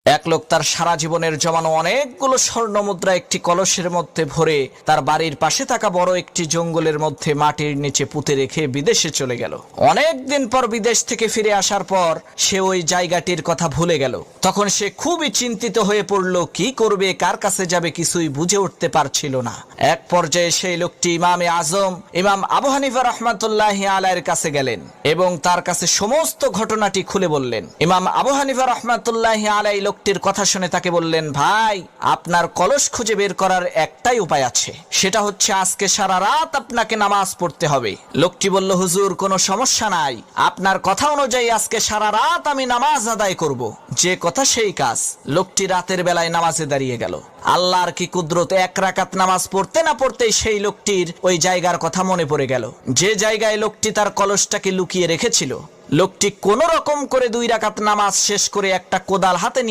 এক লোক তার সারা জীবনের জমানো অনেকগুলো স্বর্ণ মুদ্রা একটি কলসের মধ্যে ভরে তার বাড়ির পাশে থাকা বড় একটি জঙ্গলের মধ্যে মাটির নিচে পুঁতে রেখে বিদেশে চলে গেল। অনেক দিন পর বিদেশ থেকে ফিরে আসার পর সে ওই জায়গাটির কথা ভুলে গেল। তখন সে খুবই চিন্তিত হয়ে পড়ল, কি করবে, কার কাছে যাবে, কিছুই বুঝে উঠতে পারছিল না। এক পর্যায়ে সেই লোকটি ইমামে আজম ইমাম আবু হানিফা রাহমাতুল্লাহি আলাইহির কাছে গেলেন এবং তার কাছে সমস্ত ঘটনাটি খুলে বললেন। ইমাম আবু হানিফা রাহমাতুল্লাহি আলাইহি লোকটির কথা শুনে তাকে বললেন, ভাই, আপনার কলস খুঁজে বের করার একটাই উপায় আছে, সেটা হচ্ছে আজকে সারা রাত আপনাকে নামাজ পড়তে হবে। লোকটি বলল, হুজুর, কোনো সমস্যা নাই, আপনার কথা অনুযায়ী আজকে সারা রাত আমি নামাজ আদায় করব। যে কথা সেই কাজ। লোকটি রাতের বেলায় নামাজে দাঁড়িয়ে গেল। আল্লাহর কি কুদরত, এক রাকাত নামাজ পড়তে না পড়তেই সেই লোকটির ওই জায়গার কথা মনে পড়ে গেল, যে জায়গায় লোকটি তার কলসটাকে লুকিয়ে রেখেছিল। লোকটি কোন রকম করে 2 রাকাত নামাজ শেষ করে একটা কোদাল হাতে